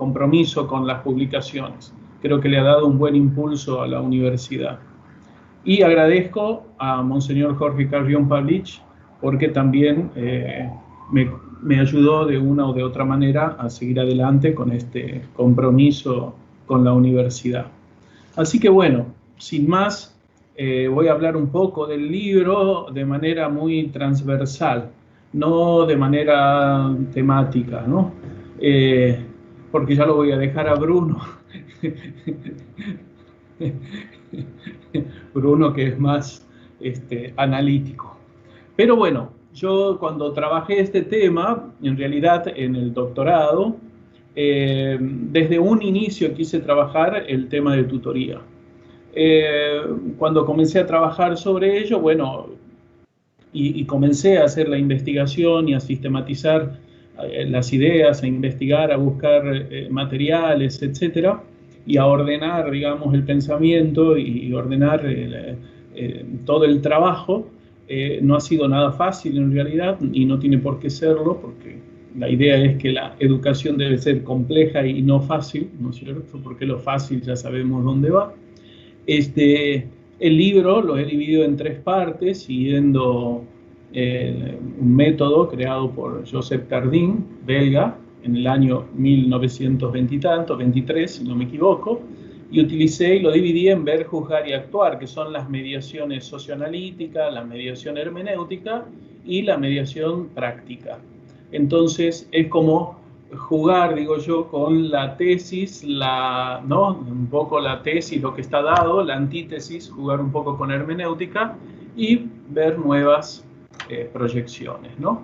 compromiso con las publicaciones. Creo que le ha dado un buen impulso a la universidad. Y agradezco a Monseñor Jorge Carrión Pavlich, porque también me ayudó de una o de otra manera a seguir adelante con este compromiso con la universidad. Así que bueno, sin más, voy a hablar un poco del libro de manera muy transversal, no de manera temática, ¿no? Porque ya lo voy a dejar a Bruno. Bruno, que es más analítico. Pero bueno, yo cuando trabajé este tema, en realidad en el doctorado, desde un inicio quise trabajar el tema de tutoría. Cuando comencé a trabajar sobre ello, bueno, y comencé a hacer la investigación y a sistematizar las ideas, a investigar, a buscar materiales, etcétera, y a ordenar, digamos, el pensamiento y ordenar todo el trabajo, no ha sido nada fácil en realidad y no tiene por qué serlo, porque la idea es que la educación debe ser compleja y no fácil, ¿no es cierto? Porque lo fácil ya sabemos dónde va. El libro lo he dividido en 3 partes, siguiendo un método creado por Joseph Cardin, belga, en el año 1920 y tanto, 23, si no me equivoco, y utilicé y lo dividí en ver, juzgar y actuar, que son las mediaciones socioanalíticas, la mediación hermenéutica y la mediación práctica. Entonces, es como jugar, digo yo, con la tesis, ¿no? Un poco la tesis, lo que está dado, la antítesis, jugar un poco con hermenéutica y ver nuevas proyecciones, ¿no?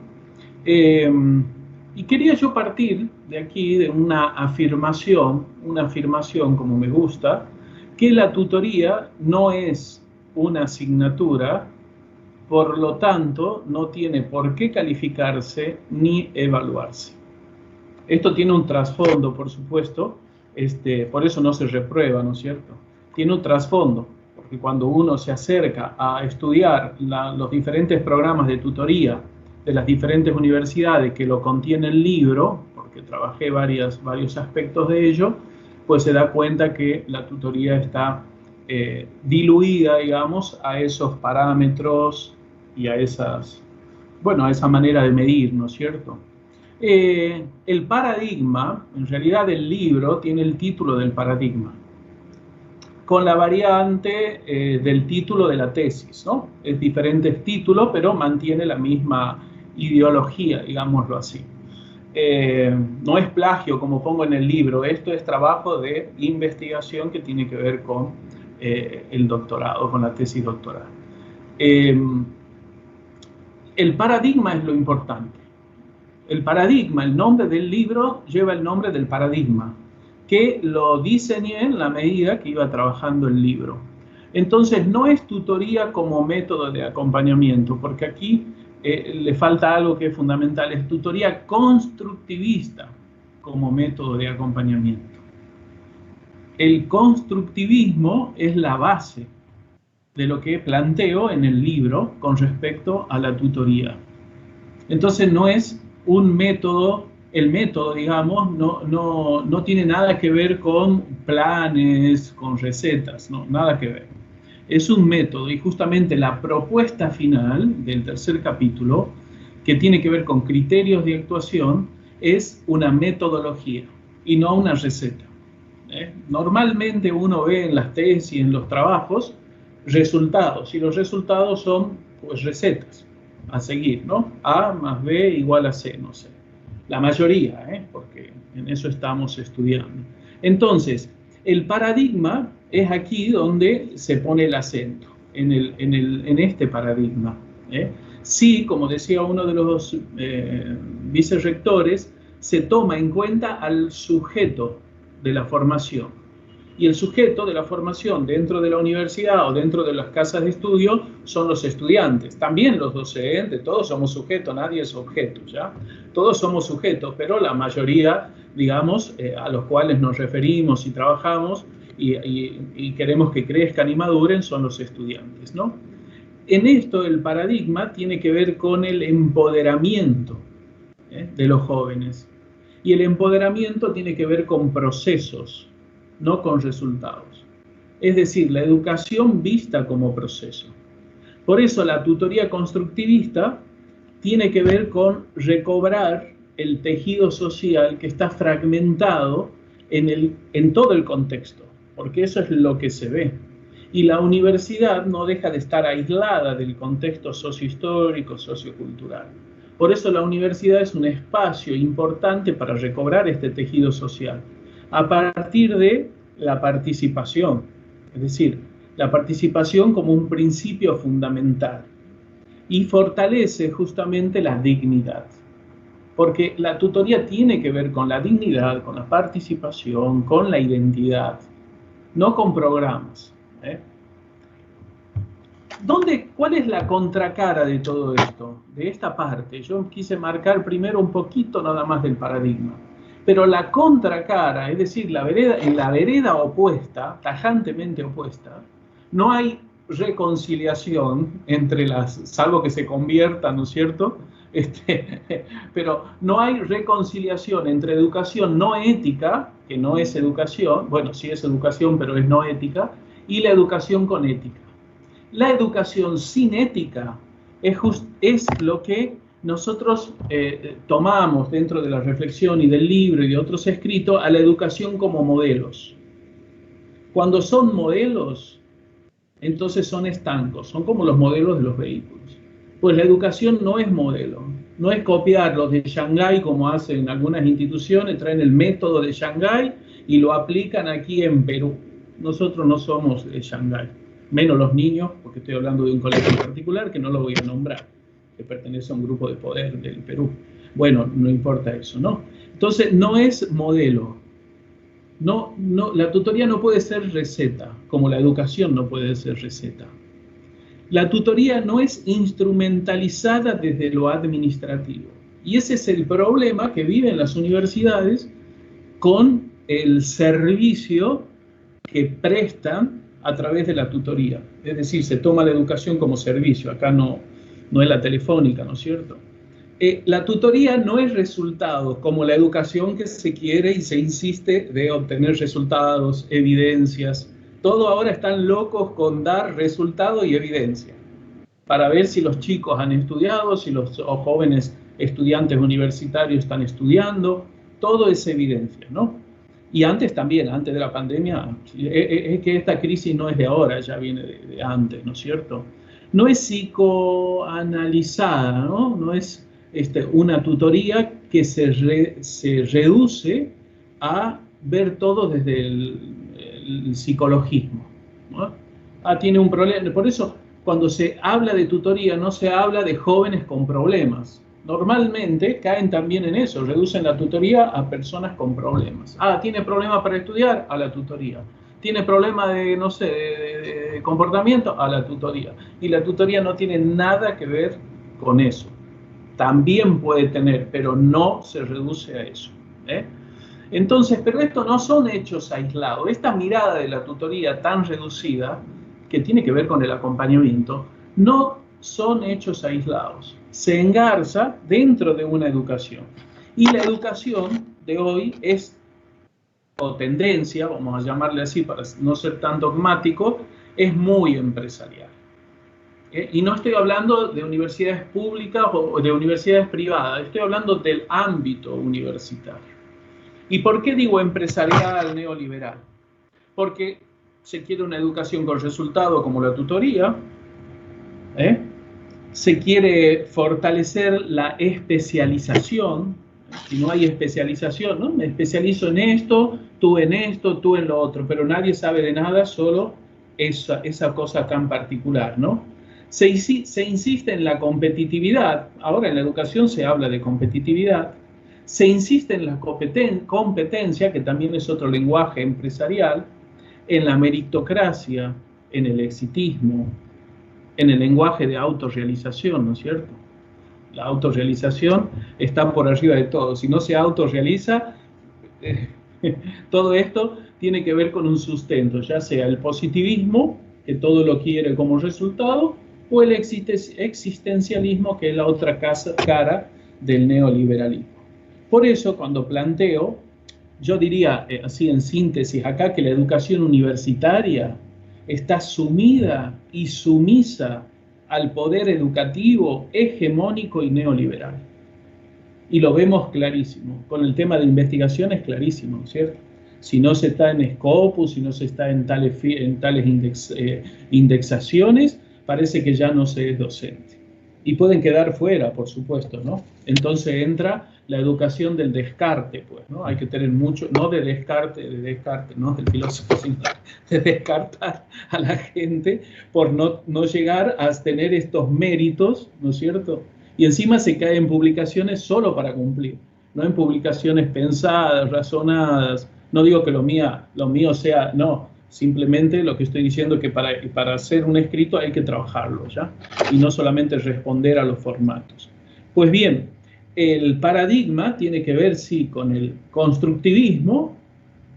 Y quería yo partir de aquí de una afirmación como me gusta, que la tutoría no es una asignatura, por lo tanto no tiene por qué calificarse ni evaluarse. Esto tiene un trasfondo, por supuesto, por eso no se reprueba, ¿no es cierto? Tiene un trasfondo, porque cuando uno se acerca a estudiar los diferentes programas de tutoría de las diferentes universidades que lo contiene el libro, porque trabajé varios aspectos de ello, pues se da cuenta que la tutoría está diluida, digamos, a esos parámetros y a esa manera de medir, ¿no es cierto? El paradigma, en realidad el libro tiene el título del paradigma, con la variante del título de la tesis, ¿no? Es diferente título, pero mantiene la misma ideología, digámoslo así. No es plagio, como pongo en el libro, esto es trabajo de investigación que tiene que ver con el doctorado, con la tesis doctoral. El paradigma es lo importante. El paradigma, el nombre del libro lleva el nombre del paradigma, que lo diseñé en la medida que iba trabajando el libro. Entonces, no es tutoría como método de acompañamiento, porque aquí le falta algo que es fundamental, es tutoría constructivista como método de acompañamiento. El constructivismo es la base de lo que planteo en el libro con respecto a la tutoría. Entonces, no es un método, el método, digamos, no tiene nada que ver con planes, con recetas, no, nada que ver. Es un método y justamente la propuesta final del tercer capítulo, que tiene que ver con criterios de actuación, es una metodología y no una receta. Normalmente uno ve en las tesis, en los trabajos, resultados, y los resultados son pues recetas a seguir, ¿no? A más B igual a C, no sé. La mayoría, porque en eso estamos estudiando. Entonces, el paradigma es aquí donde se pone el acento, en este paradigma. Sí, como decía uno de los vicerrectores, se toma en cuenta al sujeto de la formación. Y el sujeto de la formación dentro de la universidad o dentro de las casas de estudio son los estudiantes, también los docentes, todos somos sujetos, nadie es objeto, ¿ya? Todos somos sujetos, pero la mayoría, digamos, a los cuales nos referimos y trabajamos y queremos que crezcan y maduren son los estudiantes, ¿no? En esto el paradigma tiene que ver con el empoderamiento de los jóvenes. Y el empoderamiento tiene que ver con procesos, no con resultados. Es decir, la educación vista como proceso. Por eso la tutoría constructivista tiene que ver con recobrar el tejido social que está fragmentado en todo el contexto, porque eso es lo que se ve. Y la universidad no deja de estar aislada del contexto sociohistórico, sociocultural. Por eso la universidad es un espacio importante para recobrar este tejido social, a partir de la participación, es decir, la participación como un principio fundamental, y fortalece justamente la dignidad. Porque la tutoría tiene que ver con la dignidad, con la participación, con la identidad, no con programas. ¿Cuál es la contracara de todo esto? De esta parte, yo quise marcar primero un poquito nada más del paradigma. Pero la contracara, es decir, en la vereda opuesta, tajantemente opuesta, no hay reconciliación entre salvo que se conviertan, ¿no es cierto? Pero no hay reconciliación entre educación no ética, que no es educación, bueno, sí es educación, pero es no ética, y la educación con ética. La educación sin ética es lo que nosotros tomamos dentro de la reflexión y del libro y de otros escritos a la educación como modelos. Cuando son modelos, entonces son estancos, son como los modelos de los vehículos. Pues la educación no es modelo, no es copiar los de Shanghái como hacen algunas instituciones, traen el método de Shanghái y lo aplican aquí en Perú. Nosotros no somos de Shanghái, menos los niños, porque estoy hablando de un colegio particular que no lo voy a nombrar, que pertenece a un grupo de poder del Perú. Bueno, no importa eso, ¿no? Entonces, no es modelo. No, la tutoría no puede ser receta, como la educación no puede ser receta. La tutoría no es instrumentalizada desde lo administrativo. Y ese es el problema que viven las universidades con el servicio que prestan a través de la tutoría. Es decir, se toma la educación como servicio. Acá no es la telefónica, ¿no es cierto? La tutoría no es resultado como la educación que se quiere y se insiste de obtener resultados, evidencias. Todo ahora están locos con dar resultado y evidencia para ver si los chicos han estudiado, si los jóvenes estudiantes universitarios están estudiando. Todo es evidencia, ¿no? Y antes también, antes de la pandemia, es que esta crisis no es de ahora, ya viene de antes, ¿no es cierto? No es psicoanalizada, ¿no? No es una tutoría que se reduce a ver todo desde el psicologismo, ¿no? Tiene un problema. Por eso, cuando se habla de tutoría, no se habla de jóvenes con problemas. Normalmente caen también en eso, reducen la tutoría a personas con problemas. ¿Tiene problemas para estudiar? A la tutoría. ¿Tiene problemas de, no sé, de comportamiento? A la tutoría. Y la tutoría no tiene nada que ver con eso. También puede tener, pero no se reduce a eso. Entonces, pero esto no son hechos aislados. Esta mirada de la tutoría tan reducida, que tiene que ver con el acompañamiento, no son hechos aislados. Se engarza dentro de una educación. Y la educación de hoy es, o tendencia, vamos a llamarle así para no ser tan dogmático, es muy empresarial. Y no estoy hablando de universidades públicas o de universidades privadas, estoy hablando del ámbito universitario. ¿Y por qué digo empresarial, neoliberal? Porque se quiere una educación con resultado como la tutoría, se quiere fortalecer la especialización. Si no hay especialización, ¿no? Me especializo en esto, tú en lo otro, pero nadie sabe de nada, solo esa cosa tan particular, ¿no? Se insiste en la competitividad. Ahora en la educación se habla de competitividad. Se insiste en la competencia, que también es otro lenguaje empresarial, en la meritocracia, en el exitismo, en el lenguaje de autorrealización, ¿no es cierto? La autorrealización está por arriba de todo. Si no se autorrealiza, todo esto tiene que ver con un sustento, ya sea el positivismo, que todo lo quiere como resultado, o el existencialismo, que es la otra cara del neoliberalismo. Por eso, cuando planteo, yo diría, así en síntesis acá, que la educación universitaria está sumida y sumisa al poder educativo hegemónico y neoliberal. Y lo vemos clarísimo. Con el tema de investigación es clarísimo, ¿cierto? Si no se está en Scopus, si no se está en tales indexaciones, parece que ya no se es docente. Y pueden quedar fuera, por supuesto, ¿no? Entonces entra la educación del descarte, pues, ¿no? Hay que tener mucho, no de Descartes, ¿no? Del filósofo, sino de descartar a la gente por no llegar a tener estos méritos, ¿no es cierto? Y encima se cae en publicaciones solo para cumplir, no en publicaciones pensadas, razonadas. No digo que lo mío sea, no, simplemente lo que estoy diciendo es que para hacer un escrito hay que trabajarlo, ¿ya? Y no solamente responder a los formatos. Pues bien, el paradigma tiene que ver, sí, con el constructivismo,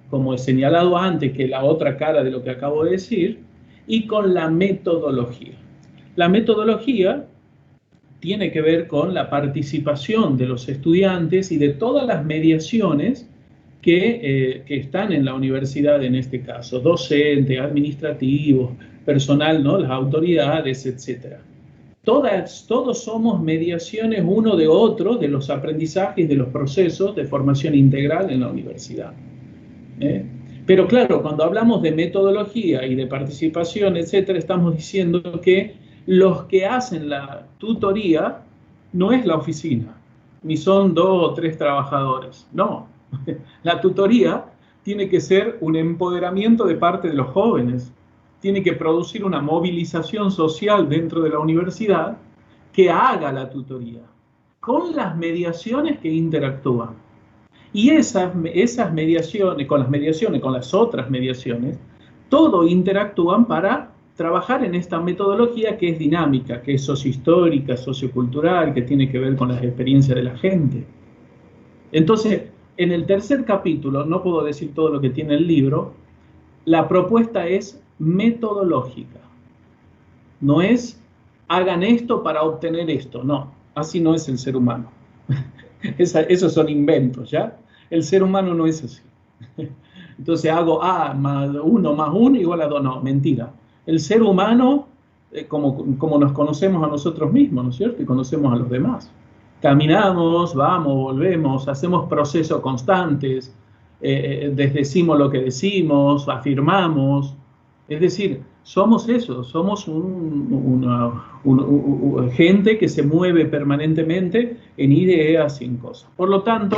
como he señalado antes, que es la otra cara de lo que acabo de decir, y con la metodología. La metodología tiene que ver con la participación de los estudiantes y de todas las mediaciones que están en la universidad en este caso, docentes, administrativos, personal, ¿no? Las autoridades, etc. Todos somos mediaciones uno de otro de los aprendizajes, de los procesos de formación integral en la universidad. Pero claro, cuando hablamos de metodología y de participación, etc., estamos diciendo que los que hacen la tutoría no es la oficina, ni son 2 o 3 trabajadores, no. La tutoría tiene que ser un empoderamiento de parte de los jóvenes, tiene que producir una movilización social dentro de la universidad que haga la tutoría, con las mediaciones que interactúan. Y esas mediaciones, con las otras mediaciones, todo interactúan para trabajar en esta metodología que es dinámica, que es sociohistórica, sociocultural, que tiene que ver con las experiencias de la gente. Entonces, en el tercer capítulo, no puedo decir todo lo que tiene el libro, la propuesta es metodológica. No es, hagan esto para obtener esto, no, así no es el ser humano. Esos son inventos, ¿ya? El ser humano no es así. Entonces hago A más 1 igual a 2, no, mentira. El ser humano, como nos conocemos a nosotros mismos, ¿no es cierto? Y conocemos a los demás. Caminamos, vamos, volvemos, hacemos procesos constantes, desdecimos lo que decimos, afirmamos. Es decir, somos eso, somos gente que se mueve permanentemente en ideas y en cosas. Por lo tanto,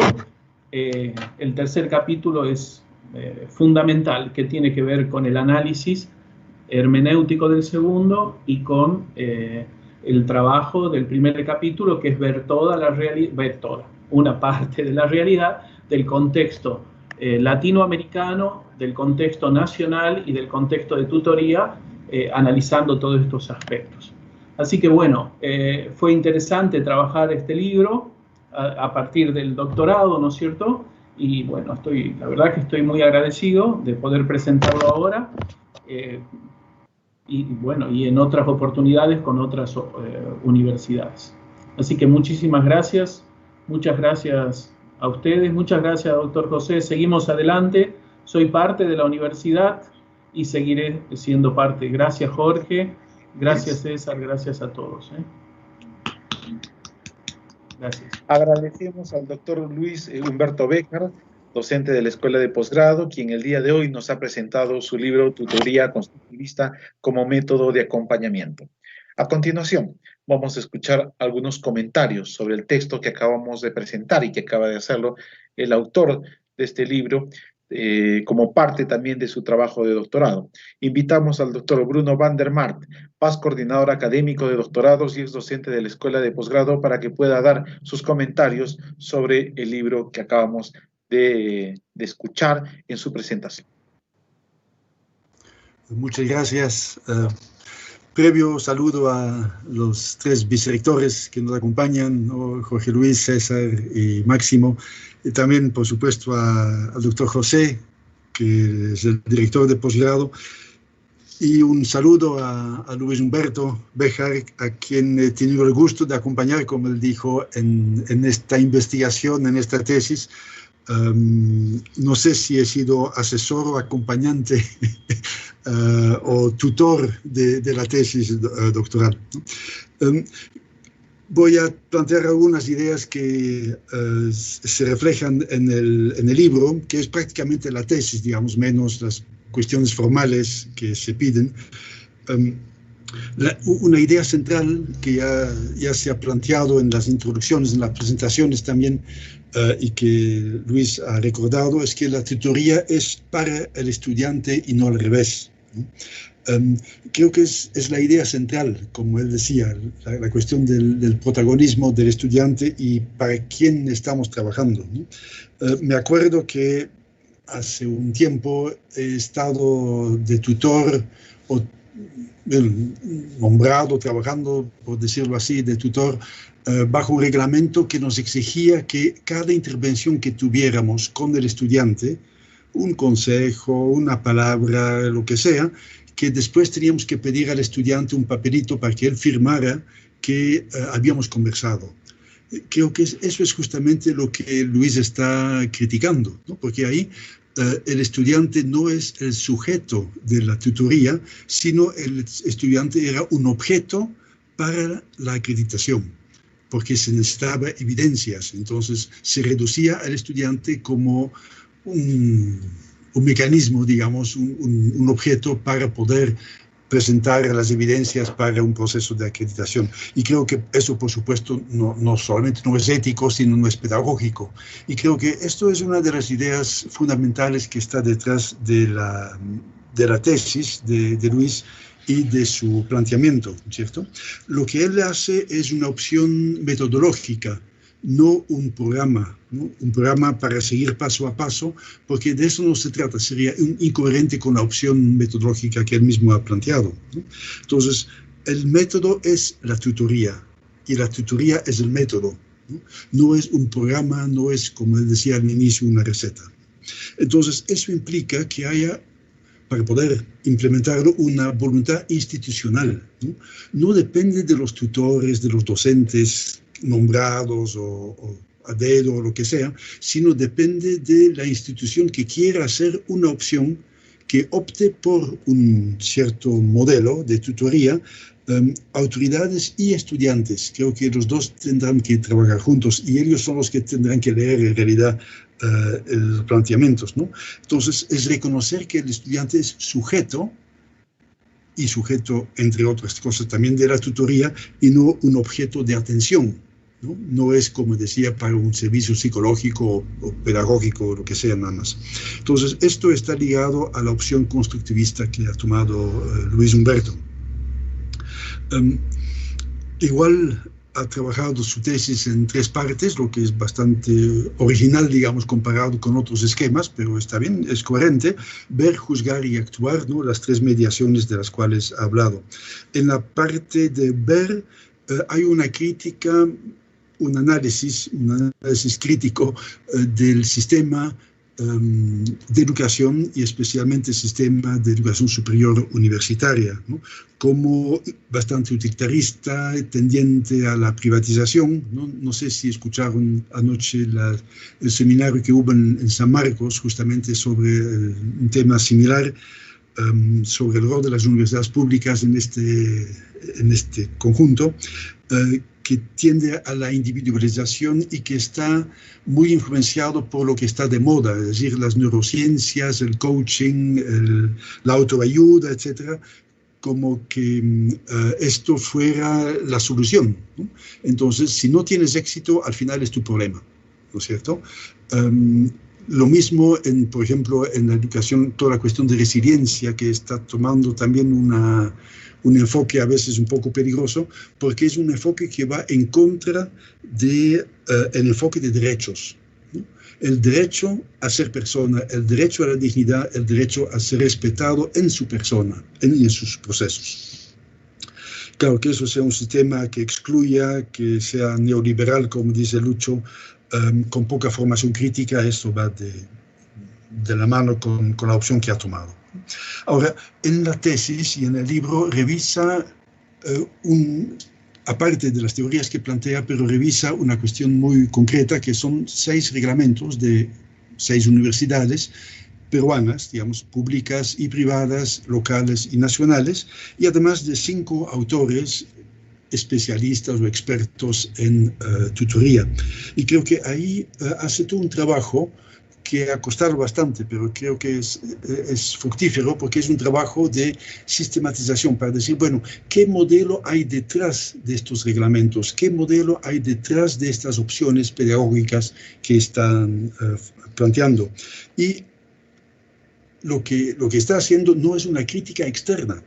el tercer capítulo es fundamental, que tiene que ver con el análisis hermenéutico del segundo y con el trabajo del primer capítulo, que es ver toda la realidad, una parte de la realidad del contexto latinoamericano, del contexto nacional y del contexto de tutoría, analizando todos estos aspectos. Así que bueno, fue interesante trabajar este libro a partir del doctorado, ¿no es cierto? Y bueno, la verdad que estoy muy agradecido de poder presentarlo ahora. Y bueno, y en otras oportunidades con otras universidades. Así que muchísimas gracias, muchas gracias a ustedes, muchas gracias, doctor José. Seguimos adelante, soy parte de la universidad y seguiré siendo parte. Gracias, Jorge, gracias, César, gracias a todos. Gracias. Agradecemos al doctor Luis Humberto Béjar, docente de la Escuela de Posgrado, quien el día de hoy nos ha presentado su libro Tutoría Constructivista como método de acompañamiento. A continuación, vamos a escuchar algunos comentarios sobre el texto que acabamos de presentar y que acaba de hacerlo el autor de este libro, como parte también de su trabajo de doctorado. Invitamos al doctor Bruno van der Mart, Paz coordinador académico de doctorados y ex docente de la Escuela de Posgrado, para que pueda dar sus comentarios sobre el libro que acabamos de escuchar en su presentación. Muchas gracias. Previo saludo a los 3 vicerrectores que nos acompañan, ¿no? Jorge Luis, César y Máximo, y también, por supuesto, al doctor José, que es el director de posgrado. Y un saludo a Luis Humberto Béjar, a quien he tenido el gusto de acompañar, como él dijo, en esta investigación, en esta tesis. No sé si he sido asesor o acompañante o tutor de la tesis doctoral. Voy a plantear algunas ideas que se reflejan en el libro, que es prácticamente la tesis, digamos, menos las cuestiones formales que se piden. Una idea central que ya se ha planteado en las introducciones, en las presentaciones también, y que Luis ha recordado, es que la tutoría es para el estudiante y no al revés, ¿no? Creo que es la idea central, como él decía, la cuestión del protagonismo del estudiante y para quién estamos trabajando, ¿no? Me acuerdo que hace un tiempo he estado de tutor o nombrado, trabajando, por decirlo así, de tutor, bajo un reglamento que nos exigía que cada intervención que tuviéramos con el estudiante, un consejo, una palabra, lo que sea, que después teníamos que pedir al estudiante un papelito para que él firmara que habíamos conversado. Creo que eso es justamente lo que Luis está criticando, ¿no? Porque ahí el estudiante no es el sujeto de la tutoría, sino el estudiante era un objeto para la acreditación, porque se necesitaba evidencias. Entonces se reducía al estudiante como un mecanismo, digamos, un objeto para poder presentar las evidencias para un proceso de acreditación. Y creo que eso, por supuesto, no solamente no es ético, sino no es pedagógico. Y creo que esto es una de las ideas fundamentales que está detrás de la tesis de Luis y de su planteamiento, ¿cierto? Lo que él hace es una opción metodológica, no un programa, ¿no? Un programa para seguir paso a paso, porque de eso no se trata, sería incoherente con la opción metodológica que él mismo ha planteado, ¿no? Entonces, el método es la tutoría, y la tutoría es el método, ¿no? No es un programa, no es, como él decía al inicio, una receta. Entonces, eso implica que haya, para poder implementarlo, una voluntad institucional, ¿no? No depende de los tutores, de los docentes nombrados o a dedo o lo que sea, sino depende de la institución que quiera hacer una opción, que opte por un cierto modelo de tutoría. Autoridades y estudiantes, creo que los dos tendrán que trabajar juntos y ellos son los que tendrán que leer en realidad los planteamientos, ¿no? Entonces, es reconocer que el estudiante es sujeto, y sujeto, entre otras cosas, también de la tutoría, y no un objeto de atención, ¿no? No es, como decía, para un servicio psicológico o pedagógico o lo que sea, nada más. Entonces, esto está ligado a la opción constructivista que ha tomado Luis Humberto. Igual ha trabajado su tesis en 3 partes, lo que es bastante original, digamos, comparado con otros esquemas, pero está bien, es coherente. Ver, juzgar y actuar, ¿no? Las 3 mediaciones de las cuales ha hablado. En la parte de ver hay una crítica, un análisis crítico del sistema de educación y especialmente el sistema de educación superior universitaria, ¿no? Como bastante utilitarista, tendiente a la privatización, ¿no? No sé si escucharon anoche el seminario que hubo en San Marcos justamente sobre un tema similar, sobre el rol de las universidades públicas en este conjunto, que tiende a la individualización y que está muy influenciado por lo que está de moda, es decir, las neurociencias, el coaching, la autoayuda, etcétera, como que esto fuera la solución, ¿no? Entonces, si no tienes éxito, al final es tu problema, ¿no es cierto? Lo mismo, por ejemplo, en la educación, toda la cuestión de resiliencia, que está tomando también un enfoque a veces un poco peligroso, porque es un enfoque que va en contra del enfoque de derechos, ¿no? El derecho a ser persona, el derecho a la dignidad, el derecho a ser respetado en su persona y en sus procesos. Claro, que eso sea un sistema que excluya, que sea neoliberal, como dice Lucho, con poca formación crítica, esto va de la mano con la opción que ha tomado. Ahora, en la tesis y en el libro revisa aparte de las teorías que plantea, pero revisa una cuestión muy concreta, que son 6 reglamentos de 6 universidades peruanas, digamos, públicas y privadas, locales y nacionales, y además de 5 autores especialistas o expertos en tutoría. Y creo que ahí hace todo un trabajo que ha costado bastante, pero creo que es fructífero porque es un trabajo de sistematización para decir, bueno, ¿qué modelo hay detrás de estos reglamentos? ¿Qué modelo hay detrás de estas opciones pedagógicas que están planteando? Y lo que está haciendo no es una crítica externa,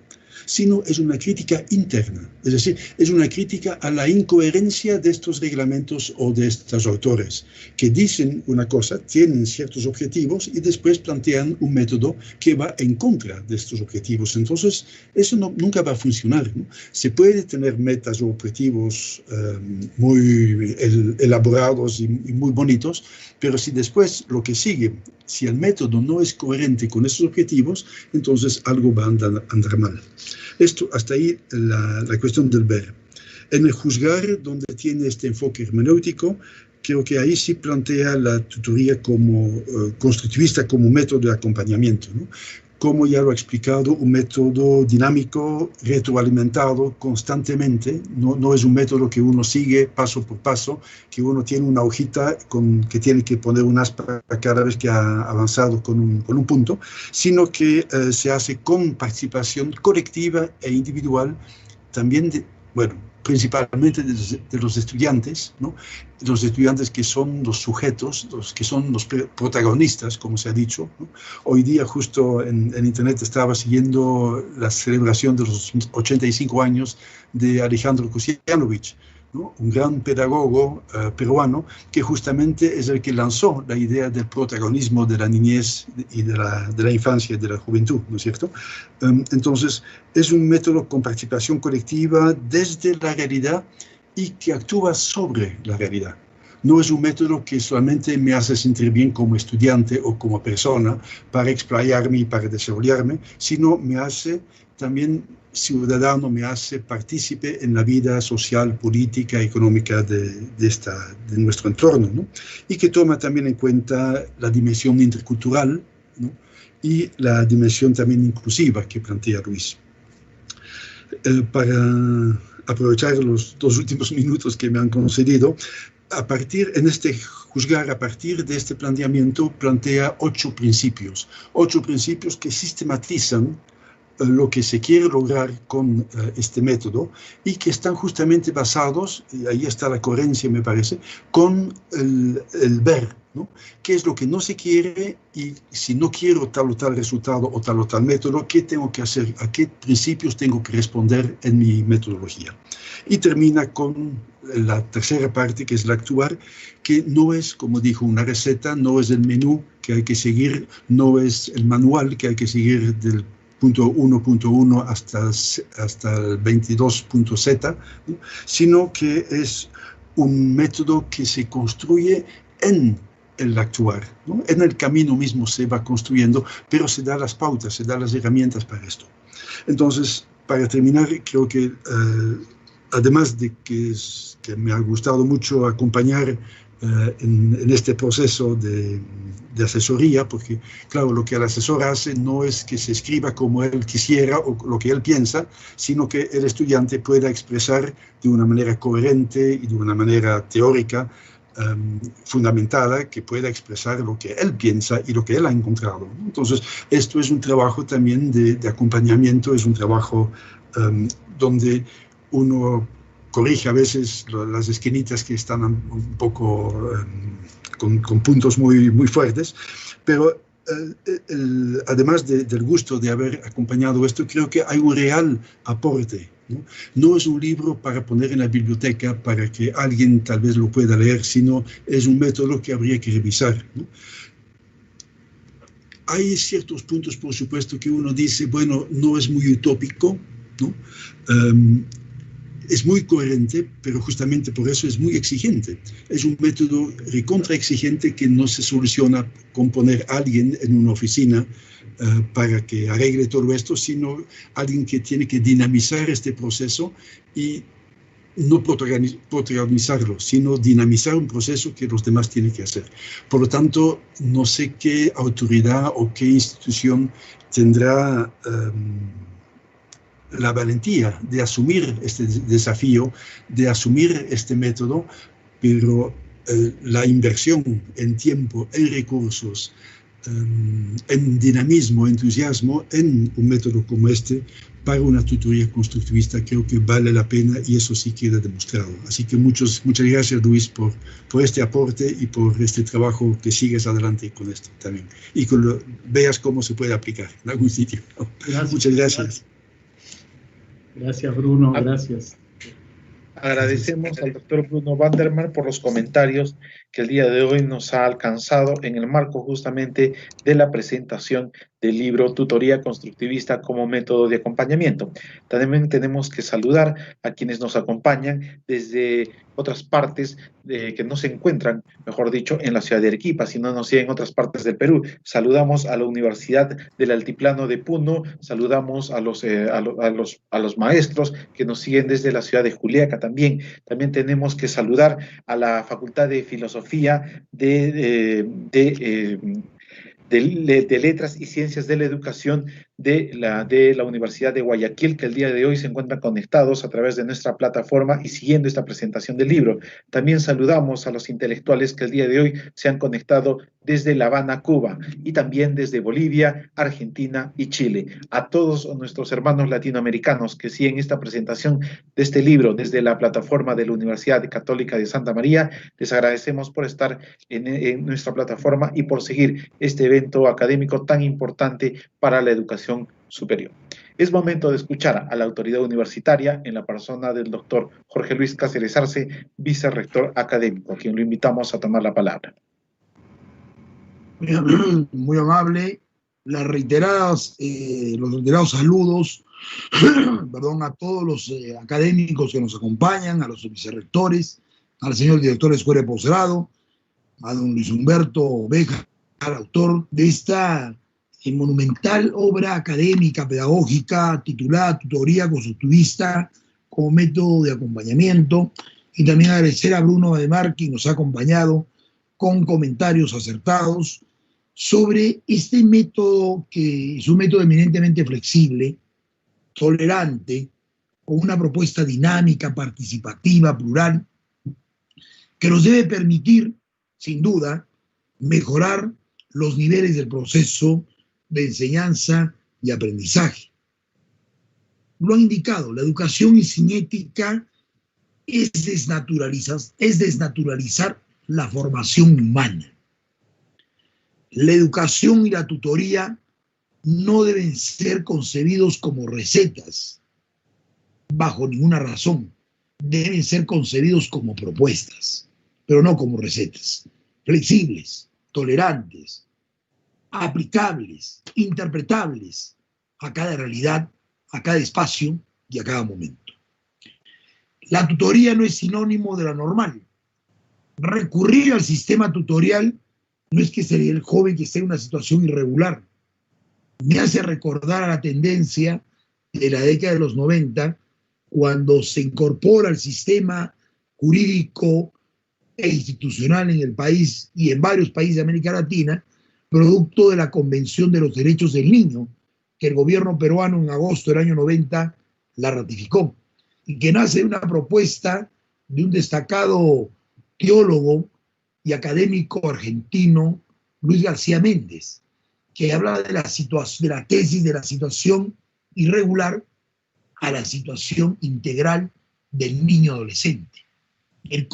sino es una crítica interna, es decir, es una crítica a la incoherencia de estos reglamentos o de estos autores, que dicen una cosa, tienen ciertos objetivos y después plantean un método que va en contra de estos objetivos. Entonces, eso nunca va a funcionar, ¿no? Se puede tener metas o objetivos muy elaborados y muy bonitos, pero si después lo que sigue, si el método no es coherente con esos objetivos, entonces algo va a andar mal. Esto, hasta ahí la cuestión del ver. En el juzgar, donde tiene este enfoque hermenéutico, creo que ahí sí plantea la tutoría como constructivista, como método de acompañamiento, ¿no? Como ya lo ha explicado, un método dinámico, retroalimentado constantemente, no es un método que uno sigue paso por paso, que uno tiene una hojita que tiene que poner un aspa cada vez que ha avanzado con un punto, sino que se hace con participación colectiva e individual, también principalmente de los estudiantes, ¿no? Los estudiantes que son los sujetos, que son los protagonistas, como se ha dicho, ¿no? Hoy día justo en Internet estaba siguiendo la celebración de los 85 años de Alejandro Kusianović, ¿no? Un gran pedagogo peruano que justamente es el que lanzó la idea del protagonismo de la niñez y de la infancia y de la juventud, ¿no es cierto? Entonces, es un método con participación colectiva desde la realidad y que actúa sobre la realidad. No es un método que solamente me hace sentir bien como estudiante o como persona para explayarme y para desarrollarme, sino me hace también ciudadano, me hace partícipe en la vida social, política, económica de nuestro entorno, ¿no? Y que toma también en cuenta la dimensión intercultural, ¿no? Y la dimensión también inclusiva que plantea Luis. Para aprovechar los 2 últimos minutos que me han concedido, en este juzgar, a partir de este planteamiento, plantea 8 principios que sistematizan lo que se quiere lograr con este método y que están justamente basados, y ahí está la coherencia me parece, con el ver, ¿no? ¿Qué es lo que no se quiere? Y si no quiero tal o tal resultado o tal método, ¿qué tengo que hacer? ¿A qué principios tengo que responder en mi metodología? Y termina con la tercera parte, que es el actuar, que no es, como dijo, una receta, no es el menú que hay que seguir, no es el manual que hay que seguir del punto 1.1 hasta el 22.z, ¿no? Sino que es un método que se construye en el actuar, ¿no? En el camino mismo se va construyendo, pero se da las pautas, se da las herramientas para esto. Entonces, para terminar, creo que además de que me ha gustado mucho acompañar en este proceso de asesoría, porque claro, lo que el asesor hace no es que se escriba como él quisiera o lo que él piensa, sino que el estudiante pueda expresar de una manera coherente y de una manera teórica fundamentada, que pueda expresar lo que él piensa y lo que él ha encontrado. Entonces, esto es un trabajo también de acompañamiento, es un trabajo donde uno corrige a veces las esquinitas que están un poco con puntos muy fuertes, pero además del gusto de haber acompañado esto, creo que hay un real aporte, ¿no? No es un libro para poner en la biblioteca para que alguien tal vez lo pueda leer, sino es un método que habría que revisar, ¿no? Hay ciertos puntos, por supuesto, que uno dice, bueno, no es muy utópico, ¿no? es muy coherente, pero justamente por eso es muy exigente. Es un método recontra exigente que no se soluciona con poner a alguien en una oficina para que arregle todo esto, sino alguien que tiene que dinamizar este proceso y no protagonizarlo, sino dinamizar un proceso que los demás tienen que hacer. Por lo tanto, no sé qué autoridad o qué institución tendrá la valentía de asumir este desafío, de asumir este método, pero la inversión en tiempo, en recursos, en dinamismo, entusiasmo, en un método como este, para una tutoría constructivista, creo que vale la pena y eso sí queda demostrado. Así que muchas gracias, Luis, por este aporte y por este trabajo que sigues adelante con esto también. Y que veas cómo se puede aplicar en algún sitio. Gracias. Muchas gracias. Gracias, Bruno, gracias. Agradecemos al doctor Bruno Vandermeer por los comentarios que el día de hoy nos ha alcanzado en el marco justamente de la presentación del libro Tutoría Constructivista como método de acompañamiento. También tenemos que saludar a quienes nos acompañan desde otras partes que no se encuentran, mejor dicho, en la ciudad de Arequipa, sino nos siguen en otras partes del Perú. Saludamos a la Universidad del Altiplano de Puno, saludamos a los maestros que nos siguen desde la ciudad de Juliaca también. También tenemos que saludar a la Facultad de Filosofía de Letras y Ciencias de la Educación de la Universidad de Guayaquil, que el día de hoy se encuentran conectados a través de nuestra plataforma y siguiendo esta presentación del libro. También saludamos a los intelectuales que el día de hoy se han conectado desde La Habana, Cuba, y también desde Bolivia, Argentina y Chile. A todos nuestros hermanos latinoamericanos que siguen esta presentación de este libro desde la plataforma de la Universidad Católica de Santa María, les agradecemos por estar en nuestra plataforma y por seguir este evento académico tan importante para la educación superior. Es momento de escuchar a la autoridad universitaria en la persona del doctor Jorge Luis Cáceres Arce, vicerrector académico, a quien lo invitamos a tomar la palabra. Muy amable. Los reiterados saludos a todos los académicos que nos acompañan, a los vicerrectores, al señor director de Escuela de Posgrado, a don Luis Humberto Béjar, autor de esta monumental obra académica, pedagógica, titulada Tutoría Constructivista como método de acompañamiento, y también agradecer a Bruno Vandermeer, quien nos ha acompañado con comentarios acertados sobre este método, que es un método eminentemente flexible, tolerante, con una propuesta dinámica, participativa, plural, que nos debe permitir, sin duda, mejorar los niveles del proceso de enseñanza y aprendizaje. Lo han indicado, la educación sin ética es desnaturalizar la formación humana. La educación y la tutoría no deben ser concebidos como recetas, bajo ninguna razón. Deben ser concebidos como propuestas, pero no como recetas. Flexibles, tolerantes, aplicables, interpretables a cada realidad, a cada espacio y a cada momento. La tutoría no es sinónimo de la normal. Recurrir al sistema tutorial no es que sea el joven que esté en una situación irregular. Me hace recordar a la tendencia de la década de los 90, cuando se incorpora al sistema jurídico e institucional en el país y en varios países de América Latina, producto de la Convención de los Derechos del Niño, que el gobierno peruano en agosto del año 90 la ratificó, y que nace de una propuesta de un destacado teólogo y académico argentino, Luis García Méndez, que habla de la tesis de la situación irregular a la situación integral del niño adolescente. El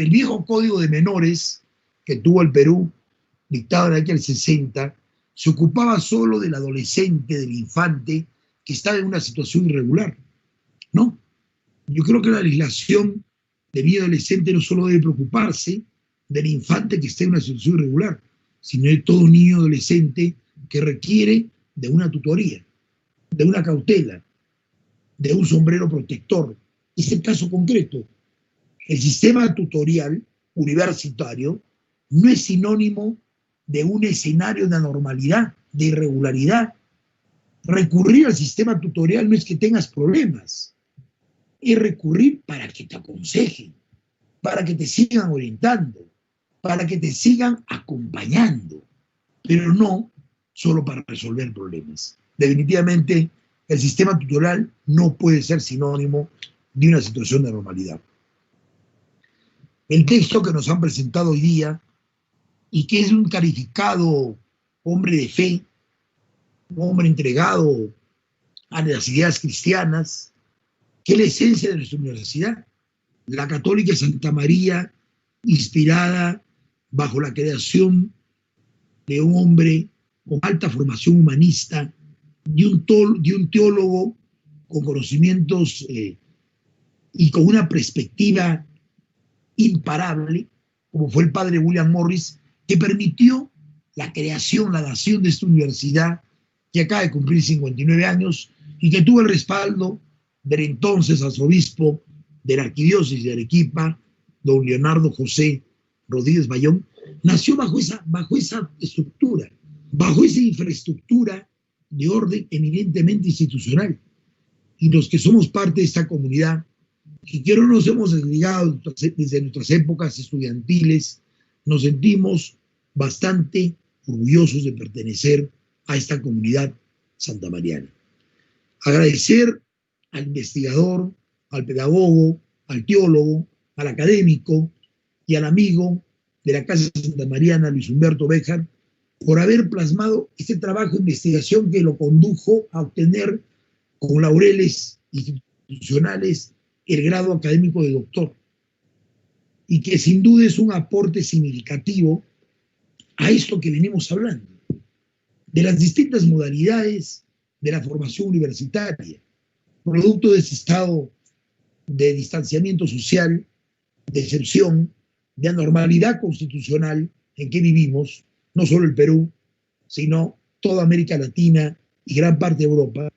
viejo código de menores que tuvo el Perú, dictado en la década del 60, se ocupaba solo del adolescente, del infante, que estaba en una situación irregular. No, yo creo que la legislación del niño adolescente no solo debe preocuparse del infante que está en una situación irregular, sino de todo niño adolescente que requiere de una tutoría, de una cautela, de un sombrero protector, este caso concreto. El sistema tutorial universitario no es sinónimo de un escenario de anormalidad, de irregularidad. Recurrir al sistema tutorial no es que tengas problemas, es recurrir para que te aconsejen, para que te sigan orientando, para que te sigan acompañando, pero no solo para resolver problemas. Definitivamente, el sistema tutorial no puede ser sinónimo de una situación de normalidad. El texto que nos han presentado hoy día, y que es un calificado hombre de fe, un hombre entregado a las ideas cristianas, que es la esencia de nuestra universidad, la Católica Santa María, inspirada bajo la creación de un hombre con alta formación humanista, de un teólogo con conocimientos y con una perspectiva imparable, como fue el padre William Morris, que permitió la creación, la nación de esta universidad, que acaba de cumplir 59 años y que tuvo el respaldo del entonces arzobispo de la arquidiócesis de Arequipa, don Leonardo José Rodríguez Bayón. Nació bajo esa estructura, bajo esa infraestructura de orden eminentemente institucional. Y los que somos parte de esta comunidad, y que no nos hemos desligado desde nuestras épocas estudiantiles, nos sentimos bastante orgullosos de pertenecer a esta comunidad santamariana. Agradecer al investigador, al pedagogo, al teólogo, al académico y al amigo de la Casa Santamariana, Luis Humberto Béjar, por haber plasmado este trabajo de investigación que lo condujo a obtener con laureles institucionales el grado académico de doctor, y que sin duda es un aporte significativo a esto que venimos hablando, de las distintas modalidades de la formación universitaria, producto de ese estado de distanciamiento social, de excepción, de anormalidad constitucional en que vivimos, no solo el Perú, sino toda América Latina y gran parte de Europa,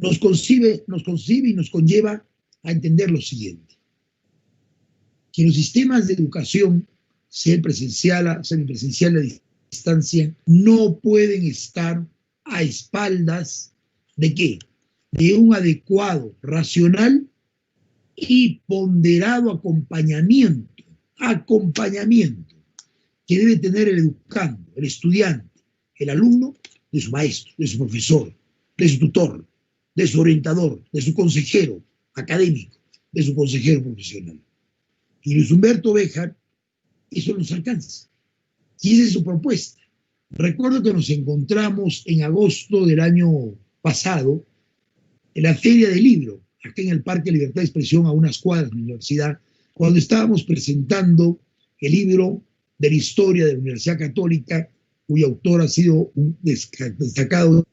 nos concibe y nos conlleva a entender lo siguiente: que los sistemas de educación, sea presencial, semipresencial, a distancia, no pueden estar a espaldas ¿de qué? De un adecuado, racional y ponderado acompañamiento que debe tener el educando, el estudiante, el alumno, de su maestro, de su profesor, de su tutor, de su orientador, de su consejero académico, de su consejero profesional. Y Luis Humberto Béjar, eso nos alcanza. Y esa es su propuesta. Recuerdo que nos encontramos en agosto del año pasado en la Feria del Libro, acá en el Parque Libertad de Expresión, a unas cuadras de la universidad, cuando estábamos presentando el libro de la historia de la Universidad Católica, cuyo autor ha sido un destacado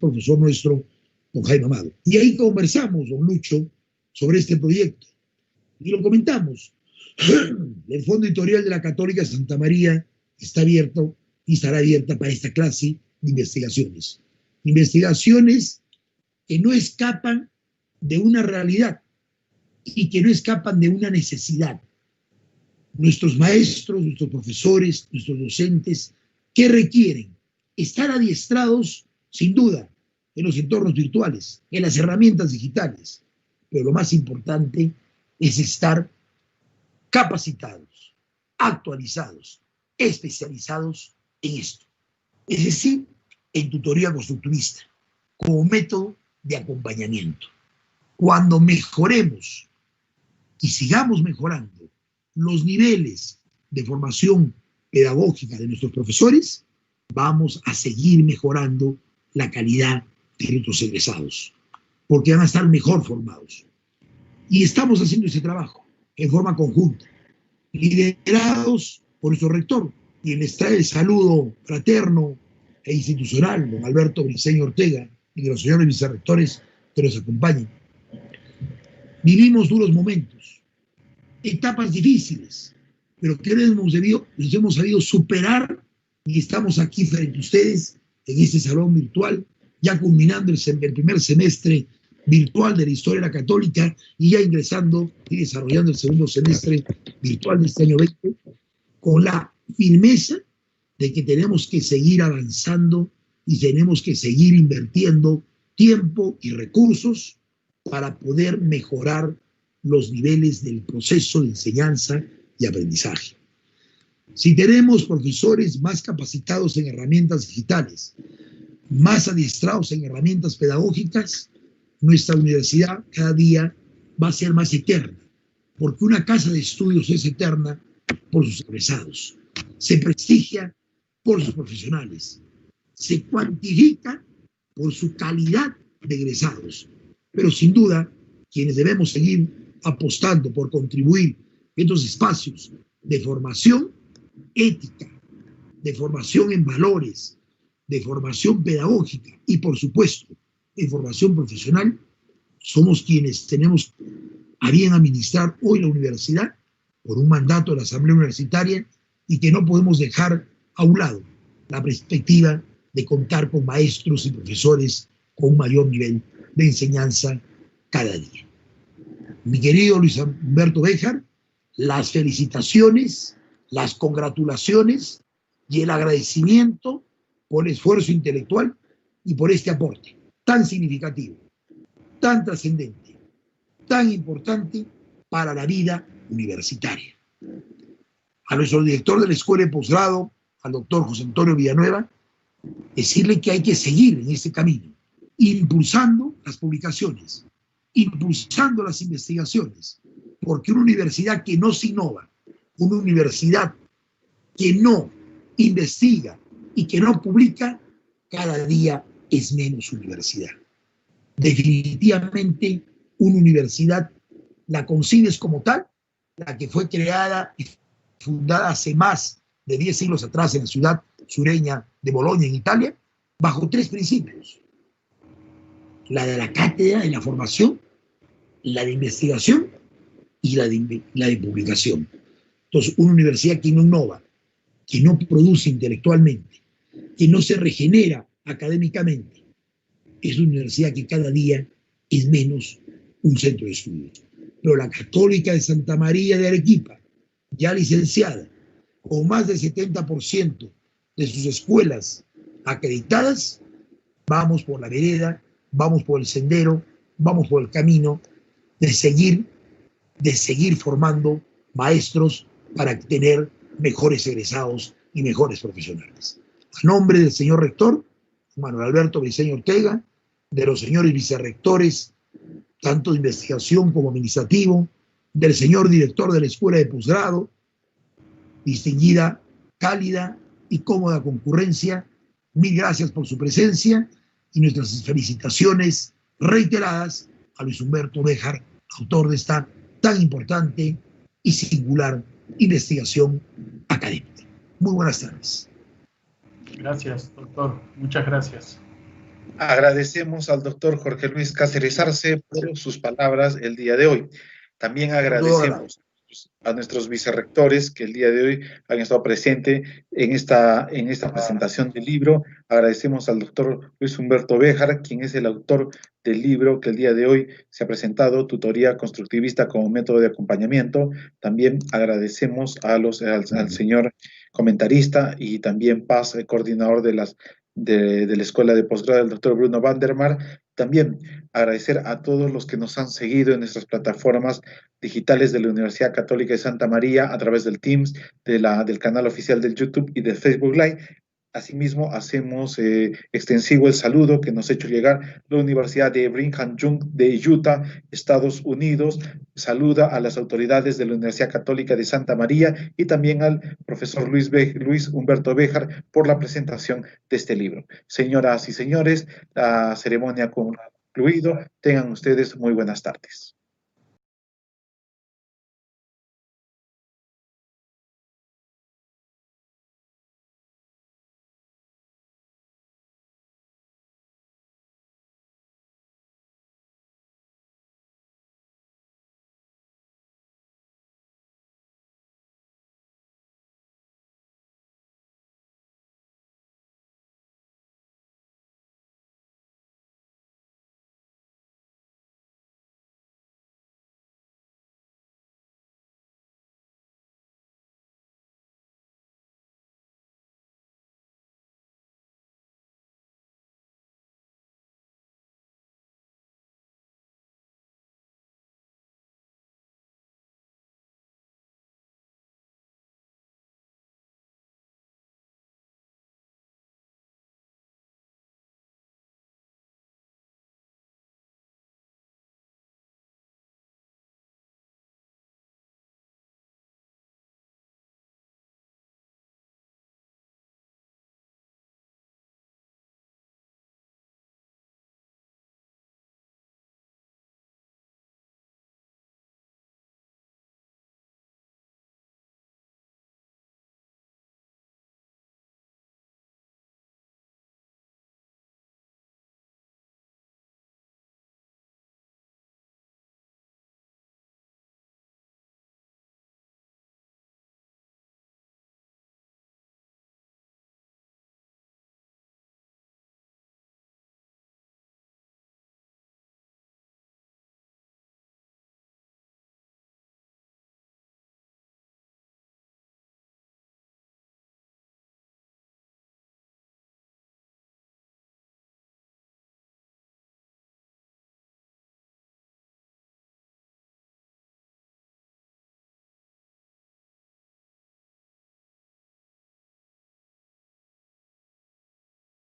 profesor nuestro, don Jaime Amado. Y ahí conversamos, don Lucho, sobre este proyecto. Y lo comentamos. El Fondo Editorial de la Católica Santa María está abierto y estará abierta para esta clase de investigaciones. Investigaciones que no escapan de una realidad y que no escapan de una necesidad. Nuestros maestros, nuestros profesores, nuestros docentes, ¿qué requieren? Estar adiestrados, sin duda, en los entornos virtuales, en las herramientas digitales, pero lo más importante es estar capacitados, actualizados, especializados en esto. Es decir, en tutoría constructivista, como método de acompañamiento. Cuando mejoremos y sigamos mejorando los niveles de formación pedagógica de nuestros profesores, vamos a seguir mejorando la calidad de nuestros egresados, porque van a estar mejor formados. Y estamos haciendo ese trabajo en forma conjunta, liderados por nuestro rector, y les trae el saludo fraterno e institucional, don Alberto Briceño Ortega, y de los señores vicerrectores que nos acompañan. Vivimos duros momentos, etapas difíciles, pero que nos hemos sabido superar, y estamos aquí frente a ustedes en este salón virtual, ya culminando el primer semestre virtual de la historia de la católica y ya ingresando y desarrollando el segundo semestre virtual de este año 20, con la firmeza de que tenemos que seguir avanzando y tenemos que seguir invirtiendo tiempo y recursos para poder mejorar los niveles del proceso de enseñanza y aprendizaje. Si tenemos profesores más capacitados en herramientas digitales, más adiestrados en herramientas pedagógicas, nuestra universidad cada día va a ser más eterna, porque una casa de estudios es eterna por sus egresados, se prestigia por sus profesionales, se cuantifica por su calidad de egresados, pero sin duda quienes debemos seguir apostando por contribuir en estos espacios de formación ética, de formación en valores, de formación pedagógica y por supuesto de formación profesional, somos quienes tenemos a bien administrar hoy la universidad por un mandato de la Asamblea Universitaria y que no podemos dejar a un lado la perspectiva de contar con maestros y profesores con un mayor nivel de enseñanza cada día. Mi querido Luis Humberto Béjar, las felicitaciones, las congratulaciones y el agradecimiento por el esfuerzo intelectual y por este aporte tan significativo, tan trascendente, tan importante para la vida universitaria. A nuestro director de la Escuela de Posgrado, al doctor José Antonio Villanueva, decirle que hay que seguir en este camino, impulsando las publicaciones, impulsando las investigaciones, porque una universidad que no se innova, una universidad que no investiga y que no publica, cada día es menos universidad. Definitivamente, una universidad la concibes como tal, la que fue creada y fundada hace más de 10 siglos atrás en la ciudad sureña de Bolonia, en Italia, bajo 3 principios: la de la cátedra de la formación, la de investigación y la de publicación. Entonces, una universidad que no innova, que no produce intelectualmente, que no se regenera académicamente, es una universidad que cada día es menos un centro de estudios. Pero la Católica de Santa María de Arequipa, ya licenciada, con más del 70% de sus escuelas acreditadas, vamos por la vereda, vamos por el sendero, vamos por el camino de seguir formando maestros para tener mejores egresados y mejores profesionales. A nombre del señor rector, Manuel Alberto Briceño Ortega, de los señores vicerrectores, tanto de investigación como administrativo, del señor director de la Escuela de Posgrado, distinguida, cálida y cómoda concurrencia, mil gracias por su presencia y nuestras felicitaciones reiteradas a Luis Humberto Béjar, autor de esta tan importante y singular investigación académica. Muy buenas tardes. Gracias, doctor. Muchas gracias. Agradecemos al doctor Jorge Luis Cáceres Arce por sus palabras el día de hoy. También agradecemos a nuestros vicerrectores que el día de hoy han estado presentes en esta presentación del libro. Agradecemos al doctor Luis Humberto Béjar, quien es el autor del libro que el día de hoy se ha presentado, Tutoría Constructivista como Método de Acompañamiento. También agradecemos al señor comentarista y también Paz, coordinador de la Escuela de Posgrado, el doctor Bruno Vandermar. También agradecer a todos los que nos han seguido en nuestras plataformas digitales de la Universidad Católica de Santa María a través del Teams, del canal oficial del YouTube y de Facebook Live. Asimismo, hacemos extensivo el saludo que nos ha hecho llegar la Universidad de Brigham Young de Utah, Estados Unidos. Saluda a las autoridades de la Universidad Católica de Santa María y también al profesor Luis Humberto Béjar por la presentación de este libro. Señoras y señores, la ceremonia ha concluido. Tengan ustedes muy buenas tardes.